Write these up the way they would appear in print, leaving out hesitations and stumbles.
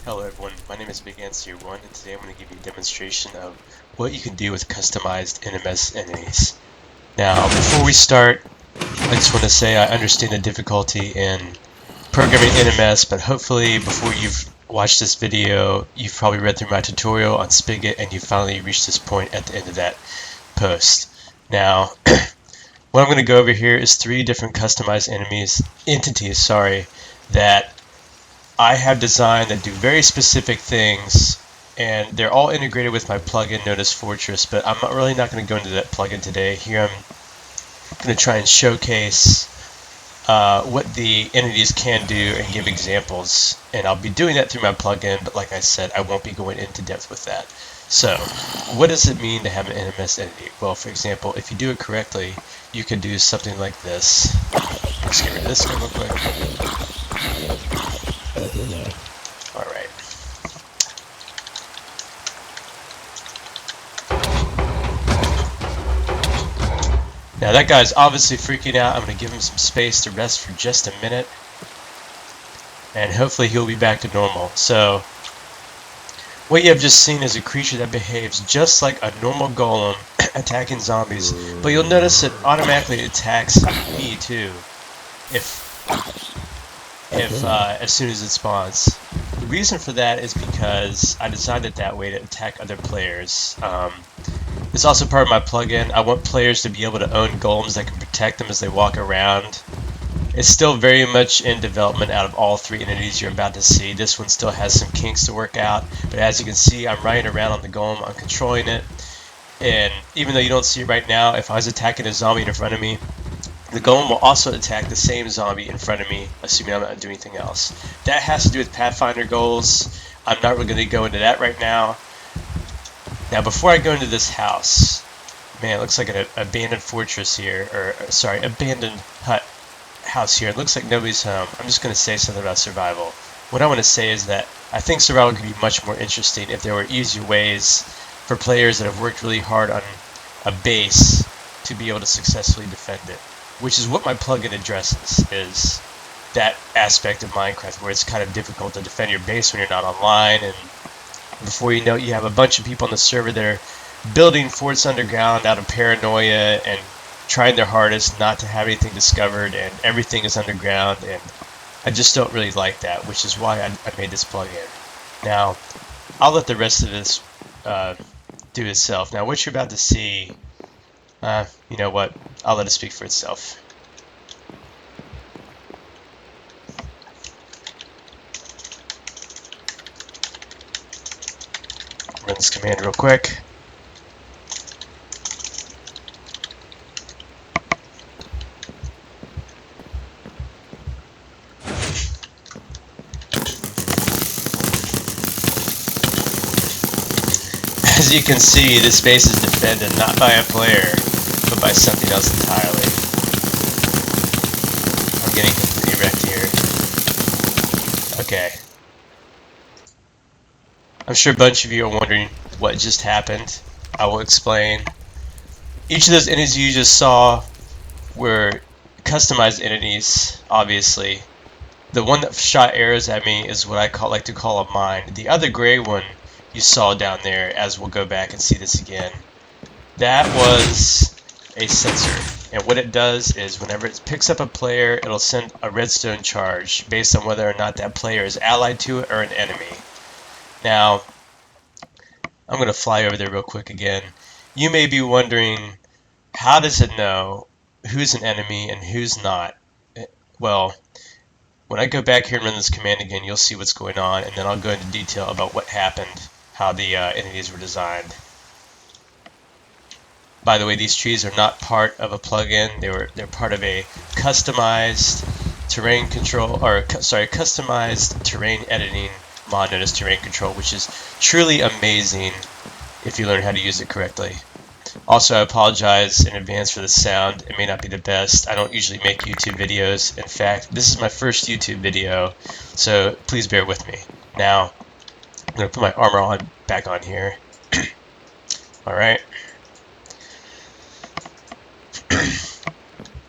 Hello everyone, my name is Big Ants 1 and today I'm going to give you a demonstration of what you can do with customized NMS entities. Now, before we start, I just want to say I understand the difficulty in programming NMS, but hopefully before you've watched this video, you've probably read through my tutorial on Spigot and you finally reached this point at the end of that post. Now, what I'm going to go over here is 3 different customized entities, that I have designed that do very specific things, and they're all integrated with my plugin known as Fortress, but I'm really not going to go into that plugin today. Here I'm going to try and showcase what the entities can do and give examples, and I'll be doing that through my plugin, but like I said, I won't be going into depth with that. So, what does it mean to have an NMS entity? Well, for example, if you do it correctly, you can do something like this. Let's get rid of this one real quick. Alright. Now that guy's obviously freaking out. I'm going to give him some space to rest for just a minute. And hopefully he'll be back to normal. So, what you have just seen is a creature that behaves just like a normal golem attacking zombies. But you'll notice it automatically attacks me too. As soon as it spawns. The reason for that is because I designed it that way to attack other players. It's also part of my plugin. I want players to be able to own golems that can protect them as they walk around. It's still very much in development out of all 3 entities you're about to see. This one still has some kinks to work out, but as you can see, I'm riding around on the golem, I'm controlling it, and even though you don't see it right now, if I was attacking a zombie in front of me, the golem will also attack the same zombie in front of me, assuming I'm not doing anything else. That has to do with Pathfinder goals. I'm not really going to go into that right now. Now, before I go into this house, man, it looks like an abandoned fortress here, or sorry, abandoned house here. It looks like nobody's home. I'm just going to say something about survival. What I want to say is that I think survival could be much more interesting if there were easier ways for players that have worked really hard on a base to be able to successfully defend it. Which is what my plugin addresses, is that aspect of Minecraft where it's kind of difficult to defend your base when you're not online, and before you know it, you have a bunch of people on the server that are building forts underground out of paranoia and trying their hardest not to have anything discovered, and everything is underground, and I just don't really like that, which is why I made this plugin. Now, I'll let the rest of this do itself. Now, what you're about to see, you know what? I'll let it speak for itself. Run this command real quick. As you can see, this base is defended not by a player, but by something else entirely. I'm getting completely wrecked here. Okay. I'm sure a bunch of you are wondering what just happened. I will explain. Each of those entities you just saw were customized entities, obviously. The one that shot arrows at me is what I like to call a mine. The other gray one you saw down there, as we'll go back and see this again, that was a sensor, and what it does is whenever it picks up a player, it'll send a redstone charge based on whether or not that player is allied to it or an enemy. Now, I'm going to fly over there real quick again. You may be wondering, how does it know who's an enemy and who's not? Well, when I go back here and run this command again, you'll see what's going on, and then I'll go into detail about what happened, how the entities were designed. By the way, these trees are not part of a plugin. They're part of a customized terrain control, or customized terrain editing mod known as terrain control, which is truly amazing if you learn how to use it correctly. Also, I apologize in advance for the sound. It may not be the best. I don't usually make YouTube videos. In fact, this is my first YouTube video, so please bear with me. Now, I'm going to put my armor back on here. Alright.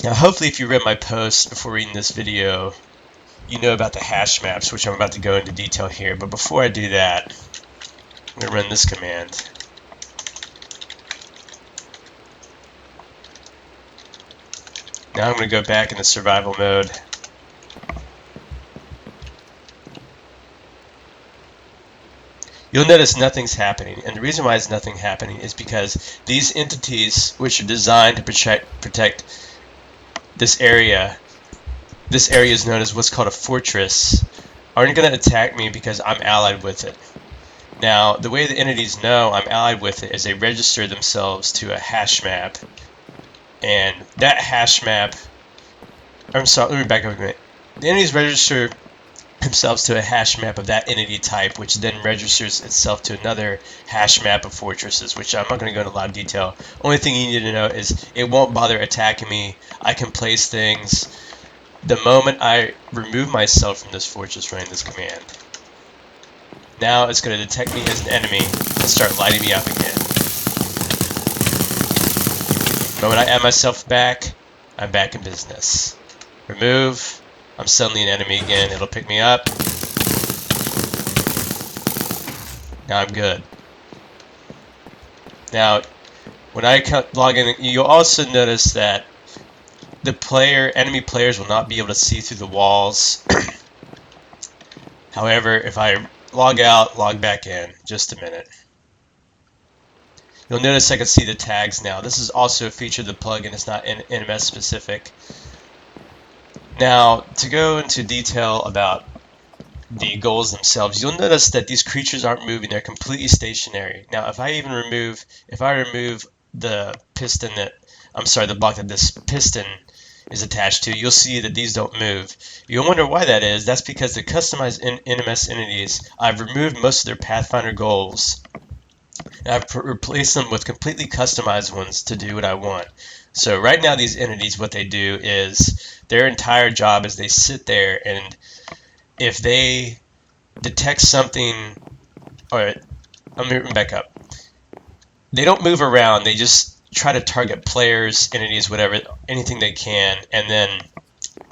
Now, hopefully if you read my post before reading this video, you know about the hash maps, which I'm about to go into detail here. But before I do that, I'm going to run this command. Now I'm going to go back into survival mode. You'll notice nothing's happening, and the reason why it's nothing happening is because these entities, which are designed to protect this area is known as what's called a fortress, aren't going to attack me because I'm allied with it. Now, the way the entities know I'm allied with it is they register themselves to a hash map, and that hash map, I'm sorry, let me back up a minute. The entities register themselves to a hash map of that entity type, which then registers itself to another hash map of fortresses, which I'm not going to go into a lot of detail. Only thing you need to know is it won't bother attacking me. I can place things the moment I remove myself from this fortress running this command. Now it's going to detect me as an enemy and start lighting me up again. The moment I add myself back, I'm back in business. Remove, I'm suddenly an enemy again. It'll pick me up. Now I'm good. Now, when I log in, you'll also notice that the enemy players will not be able to see through the walls. However, if I log out, log back in, just a minute. You'll notice I can see the tags now. This is also a feature of the plugin. It's not NMS specific. Now, to go into detail about the goals themselves, you'll notice that these creatures aren't moving. They're completely stationary. Now, if I remove the piston the block that this piston is attached to, you'll see that these don't move. You'll wonder why that is. That's because the customized NMS entities, I've removed most of their Pathfinder goals, and I've replaced them with completely customized ones to do what I want. So right now these entities, what they do is their entire job is they sit there, and if they detect something, or I'm moving back up, they don't move around. They just try to target players, entities, whatever, anything they can, and then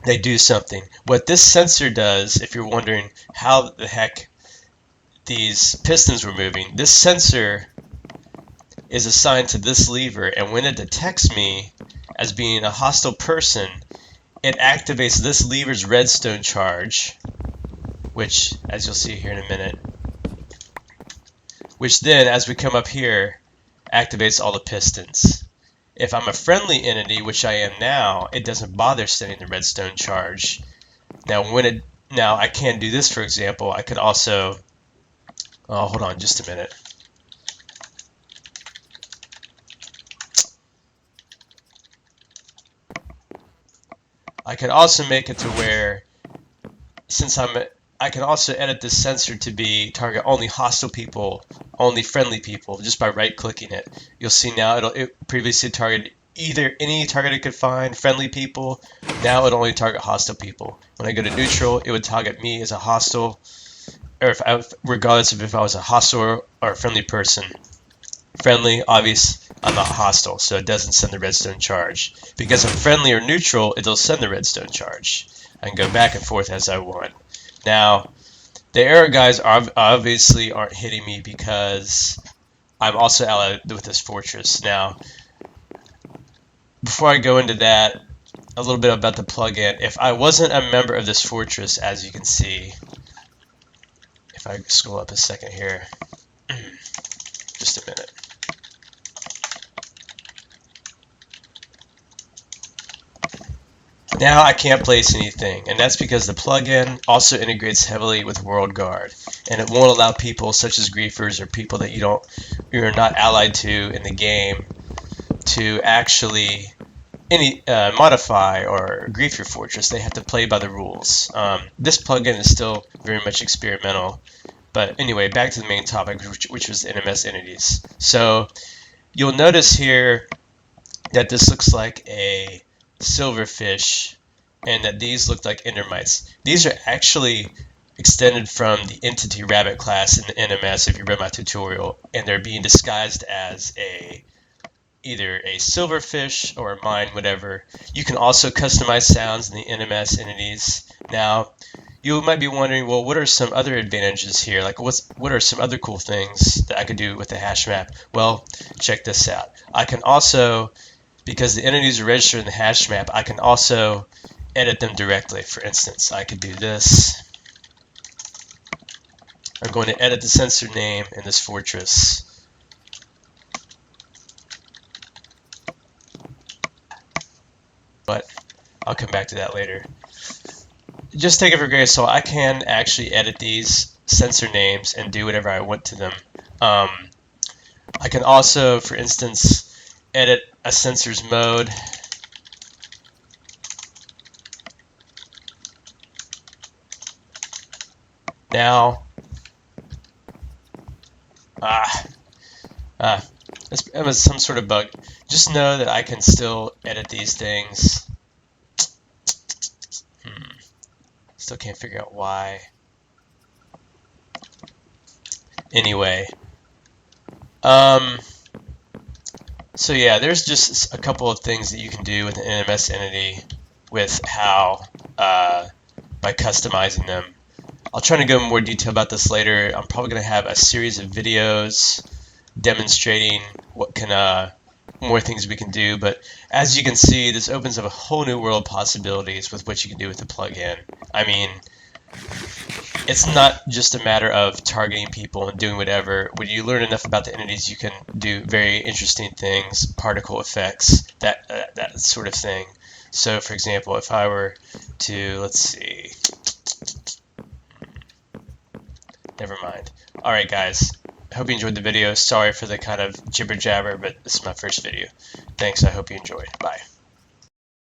they do something. What this sensor does, if you're wondering how the heck these pistons were moving, this sensor is assigned to this lever, and when it detects me as being a hostile person, it activates this lever's redstone charge, which, as you'll see here in a minute, which then, as we come up here, activates all the pistons. If I'm a friendly entity, which I am now, it doesn't bother sending the redstone charge. Now, I can do this, for example. I could also, hold on just a minute. I could also make it to where, I can also edit this sensor to be target only hostile people, only friendly people, just by right-clicking it. You'll see now it previously targeted either any target it could find, friendly people. Now it only target hostile people. When I go to neutral, it would target me as a hostile, or regardless of if I was a hostile or a friendly person. Friendly, obvious, I'm not hostile, so it doesn't send the redstone charge. Because I'm friendly or neutral, it'll send the redstone charge. I can go back and forth as I want. Now, the arrow guys obviously aren't hitting me because I'm also allied with this fortress. Now, before I go into that, a little bit about the plugin. If I wasn't a member of this fortress, as you can see, if I scroll up a second here, just a minute. Now I can't place anything, and that's because the plugin also integrates heavily with WorldGuard, and it won't allow people such as griefers or people that you're not allied to in the game to actually modify or grief your fortress. They have to play by the rules. This plugin is still very much experimental, but anyway, back to the main topic, which was NMS Entities. So you'll notice here that this looks like a silverfish, and that these look like endermites. These are actually extended from the entity rabbit class in the NMS, if you read my tutorial, and they're being disguised as either a silverfish or a mine, whatever. You can also customize sounds in the NMS entities. Now, You might be wondering, well, what are some other advantages here? Like, what are some other cool things that I could do with the hash map? Well, check this out. I can also, because the entities are registered in the hash map, I can also edit them directly. For instance, I could do this. I'm going to edit the sensor name in this fortress. But I'll come back to that later. Just take it for granted, so I can actually edit these sensor names and do whatever I want to them. I can also, for instance, edit a sensor's mode. Now, it was some sort of bug. Just know that I can still edit these things. Still can't figure out why. Anyway, so yeah, there's just a couple of things that you can do with an NMS entity with how by customizing them. I'll try to go in more detail about this later. I'm probably going to have a series of videos demonstrating what more things we can do, but as you can see, this opens up a whole new world of possibilities with what you can do with the plugin. I mean, it's not just a matter of targeting people and doing whatever. When you learn enough about the entities, you can do very interesting things, particle effects, that sort of thing. So, for example, if I were to, let's see, never mind. All right, guys. I hope you enjoyed the video. Sorry for the kind of jibber jabber, but this is my first video. Thanks. I hope you enjoyed. Bye.